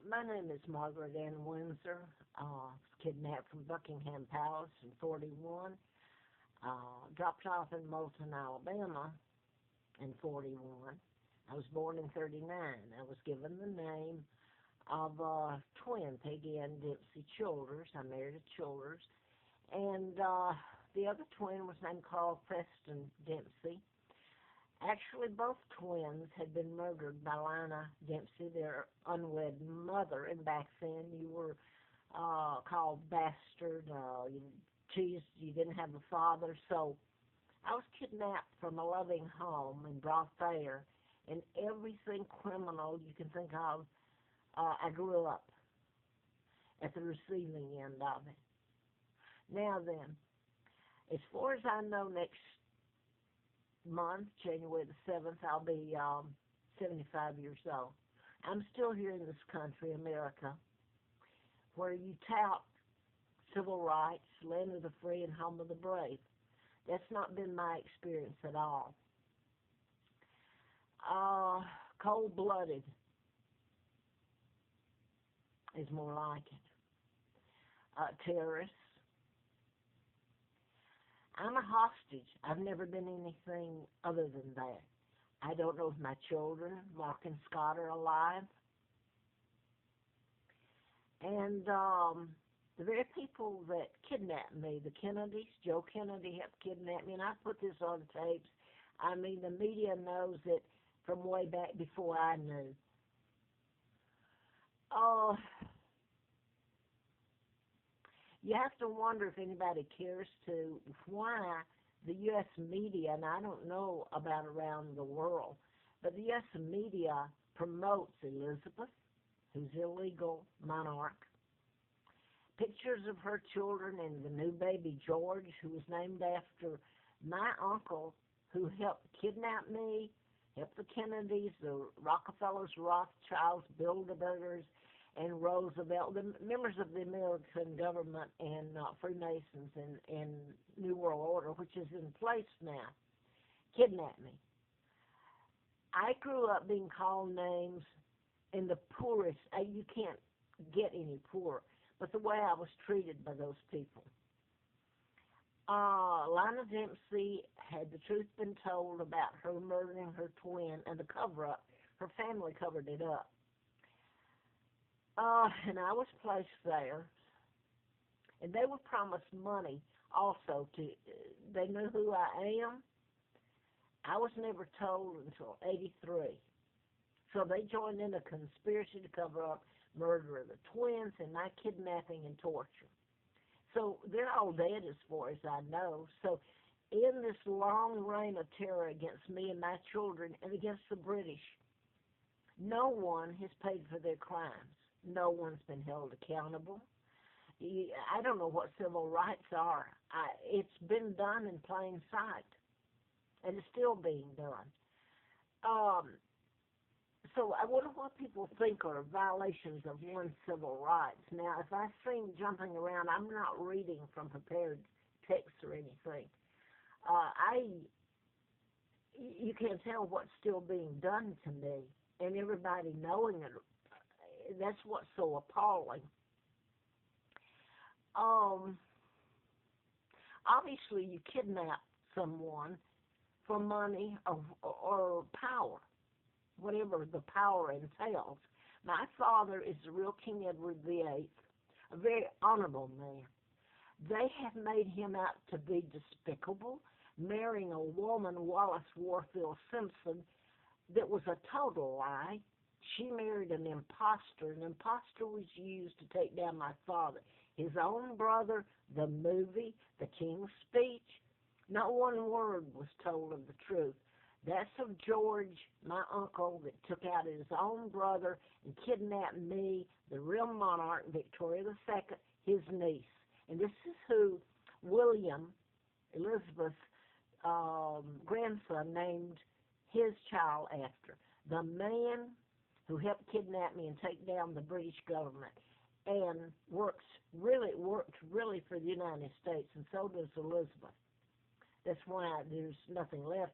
My name is Margaret Ann Windsor. Kidnapped from Buckingham Palace in 41. Dropped off in Moulton, Alabama in 41. I was born in 39. I was given the name of twin, Peggy Ann Dempsey Childers. I married a Childers. And the other twin was named Carl Preston Dempsey. Actually, both twins had been murdered by Lina Dempsey, their unwed mother. And back then, you were called bastard. You teased you didn't have a father. So I was kidnapped from a loving home and brought there. And everything criminal you can think of, I grew up at the receiving end of it. Now then, as far as I know, next month, January the 7th, I'll be 75 years old. I'm still here in this country, America, where you tout civil rights, land of the free and home of the brave. That's not been my experience at all. Cold-blooded is more like it. Terrorists. I'm a hostage. I've never been anything other than that. I don't know if my children, Mark and Scott, are alive. And the very people that kidnapped me, the Kennedys, Joe Kennedy helped kidnap me, and I put this on tapes. I mean, the media knows it from way back before I knew. Oh, you have to wonder if anybody cares to why the U.S. media, and I don't know about around the world, but the U.S. media promotes Elizabeth, who's illegal monarch, pictures of her children and the new baby George, who was named after my uncle who helped kidnap me, helped the Kennedys, the Rockefellers, Rothschilds, Bilderbergers, and Roosevelt, the members of the American government and Freemasons and New World Order, which is in place now, kidnapped me. I grew up being called names in the poorest. You can't get any poorer, but the way I was treated by those people. Lina Dempsey, had the truth been told about her murdering her twin and the cover-up, her family covered it up. And I was placed there, and they were promised money also they knew who I am. I was never told until 83. So they joined in a conspiracy to cover up murder of the twins and my kidnapping and torture. So they're all dead as far as I know. So in this long reign of terror against me and my children and against the British, no one has paid for their crimes. No one's been held accountable. I don't know what civil rights are. It's been done in plain sight, and it's still being done. So I wonder what people think are violations of one's civil rights. Now, if I seem jumping around, I'm not reading from prepared text or anything. You can't tell what's still being done to me, and everybody knowing it. That's what's so appalling. Obviously, you kidnap someone for money or power, whatever the power entails. My father is the real King Edward VIII, a very honorable man. They have made him out to be despicable, marrying a woman, Wallace Warfield Simpson, that was a total lie. She married an imposter. An imposter was used to take down my father. His own brother, the movie, the King's Speech, not one word was told of the truth. That's of George, my uncle, that took out his own brother and kidnapped me, the real monarch, Victoria II, his niece. And this is who William, Elizabeth's grandson, named his child after. The man who helped kidnap me and take down the British government and worked really for the United States, and so does Elizabeth. That's why there's nothing left.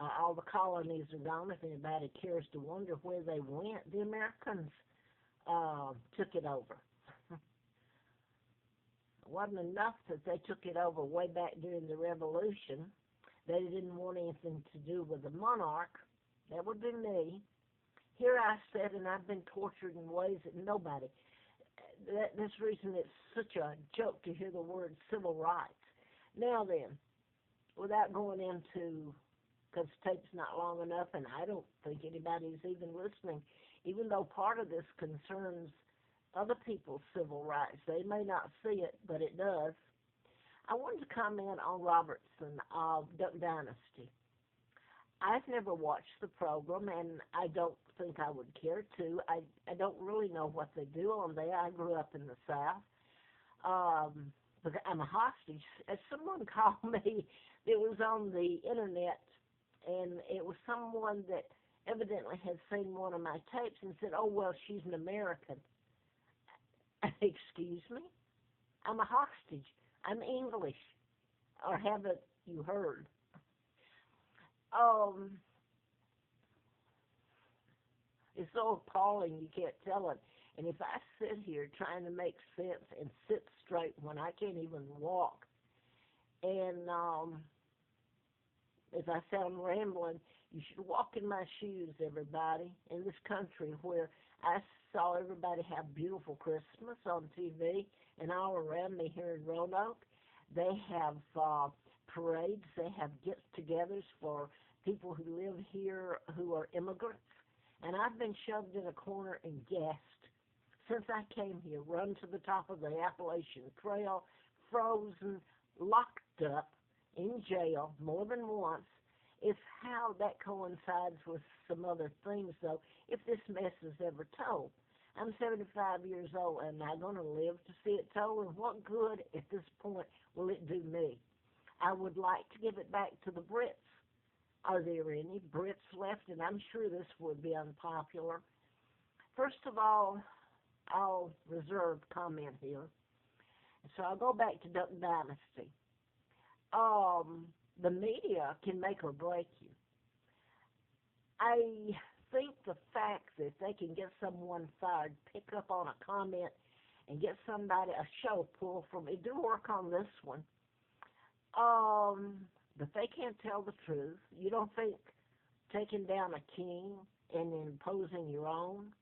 All the colonies are gone. If anybody cares to wonder where they went, the Americans took it over. It wasn't enough that they took it over way back during the Revolution. They didn't want anything to do with the monarch. That would be me. Here I sit, and I've been tortured in ways that nobody. This reason it's such a joke to hear the word civil rights. Now then, without going into, because the tape's not long enough, and I don't think anybody's even listening, even though part of this concerns other people's civil rights. They may not see it, but it does. I wanted to comment on Robertson of Duck Dynasty. I've never watched the program, and I don't think I would care to. I don't really know what they do on there. I grew up in the South. Because I'm a hostage. As someone called me, it was on the internet, and it was someone that evidently had seen one of my tapes and said, oh, well, she's an American. Excuse me? I'm a hostage. I'm English. Or haven't you heard? It's so appalling you can't tell it. And if I sit here trying to make sense and sit straight when I can't even walk, and if I sound rambling, you should walk in my shoes, everybody, in this country where I saw everybody have beautiful Christmas on TV, and all around me here in Roanoke, they have parades, they have get-togethers for people who live here who are immigrants, and I've been shoved in a corner and gassed since I came here, run to the top of the Appalachian Trail, frozen, locked up in jail more than once. It's how that coincides with some other things, though, if this mess is ever told. I'm 75 years old, and I'm going to live to see it told, and what good at this point will it do me? I would like to give it back to the Brits. Are there any Brits left? And I'm sure this would be unpopular. First of all, I'll reserve comment here. So I'll go back to Duck Dynasty. The media can make or break you. I think the fact that they can get someone fired, pick up on a comment, and get somebody, a show pulled from it, do work on this one. But they can't tell the truth. You don't think taking down a king and imposing your own,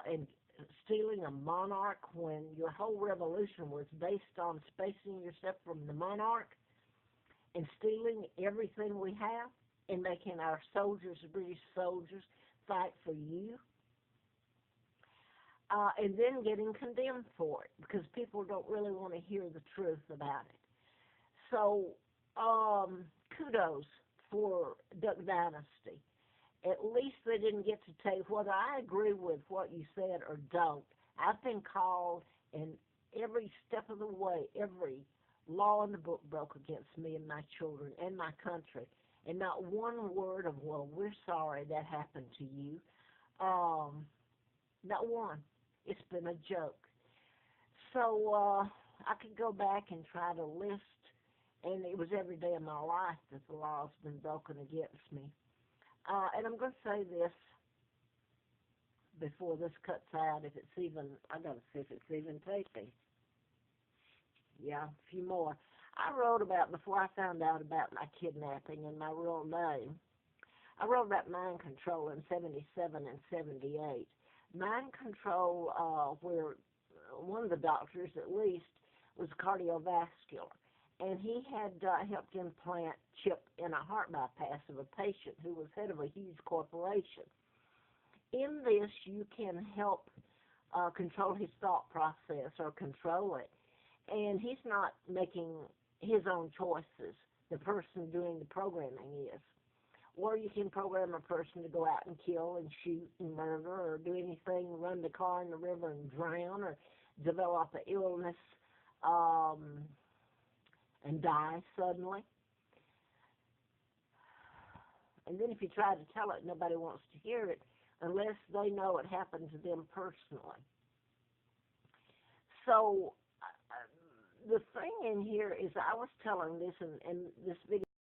and stealing a monarch when your whole revolution was based on spacing yourself from the monarch and stealing everything we have and making our soldiers, British soldiers, fight for you, and then getting condemned for it because people don't really want to hear the truth about it. So, kudos for Duck Dynasty. At least they didn't get to tell you whether I agree with what you said or don't. I've been called, and every step of the way, every law in the book broke against me and my children and my country. And not one word of, well, we're sorry that happened to you. Not one. It's been a joke. So I could go back and try to list, and it was every day of my life that the law's been broken against me. And I'm going to say this before this cuts out, if it's even, I got to see if it's even taping. Yeah, a few more. I wrote about, before I found out about my kidnapping and my real name, I wrote about mind control in 77 and 78. Mind control, where one of the doctors, at least, was cardiovascular. And he had helped implant chip in a heart bypass of a patient who was head of a huge corporation. In this, you can help control his thought process or control it. And he's not making his own choices. The person doing the programming is. Or you can program a person to go out and kill and shoot and murder or do anything, run the car in the river and drown or develop an illness and die suddenly. And then if you try to tell it, nobody wants to hear it unless they know it happened to them personally. So the thing in here is I was telling this, and this video